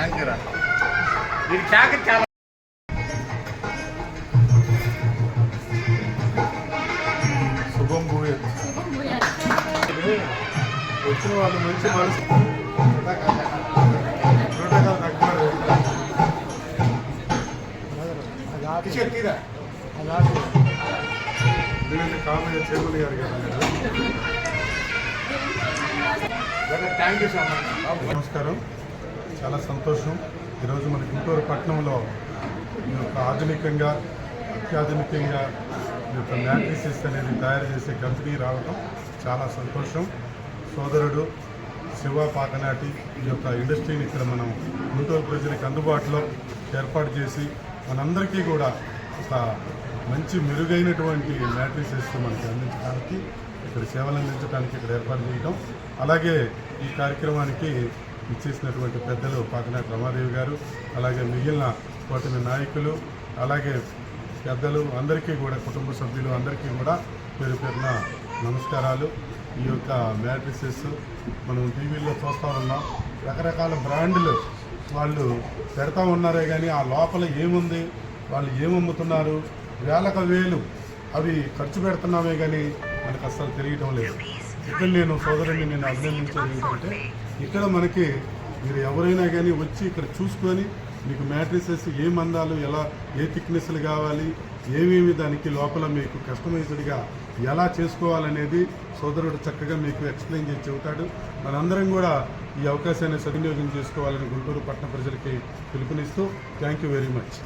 శంకర ఇది చాకరి చాలా శుభం భూయ వచ్చిన వాళ్ళు మంచి మనసు కామెడీ చేతులు గారు థ్యాంక్ యూ సో మచ్. నమస్కారం. చాలా సంతోషం ఈరోజు మన గుంటూరు పట్టణంలో ఈ యొక్క ఆధునికంగా అత్యాధునికంగా ఈ యొక్క మ్యాట్రిసెస్ అనేది తయారు చేసే కంపెనీ రావడం చాలా సంతోషం. సోదరుడు శివ పాకనాటి ఈ యొక్క ఇండస్ట్రీని ఇక్కడ మనం గుంటూరు ప్రజలకు అందుబాటులో ఏర్పాటు చేసి మనందరికీ కూడా ఒక మంచి మెరుగైనటువంటి మ్యాట్రిసెస్ మనకి అందించడానికి ఇక్కడ సేవలు అందించడానికి ఇక్కడ ఏర్పాటు చేయడం, అలాగే ఈ కార్యక్రమానికి ఇచ్చేసినటువంటి పెద్దలు పాకనాటి రమాదేవి గారు, అలాగే మిగిలిన కూటమి నాయకులు, అలాగే పెద్దలు అందరికీ కూడా కుటుంబ సభ్యులు అందరికీ కూడా పేరు పేరున నమస్కారాలు. ఈ యొక్క మ్యాట్రిసెస్ మనం టీవీల్లో చూస్తూ ఉన్నాం, రకరకాల బ్రాండ్లు వాళ్ళు పెడతా ఉన్నారే కానీ ఆ లోపల ఏముంది, వాళ్ళు ఏమమ్ముతున్నారు, వేలకు వేలు అవి ఖర్చు పెడుతున్నామే కానీ మనకు అస్సలు తెలియటం లేదు. ఇక్కడ నేను సోదరుని నేను అభినందించేది ఏంటంటే ఇక్కడ మనకి మీరు ఎవరైనా కానీ వచ్చి ఇక్కడ చూసుకొని మీకు మ్యాట్రిసెస్ ఏ మందాలు ఎలా ఏ థిక్నెస్లు కావాలి ఏమేమి దానికి లోపల మీకు కస్టమైజ్డ్గా ఎలా చేసుకోవాలనేది సోదరుడు చక్కగా మీకు ఎక్స్ప్లెయిన్ చేసి చెబుతాడు. మనందరం కూడా ఈ అవకాశాన్ని సద్వినియోగం చేసుకోవాలని గుంటూరు పట్టణ ప్రజలకి పిలుపునిస్తూ థ్యాంక్ యూ వెరీ మచ్.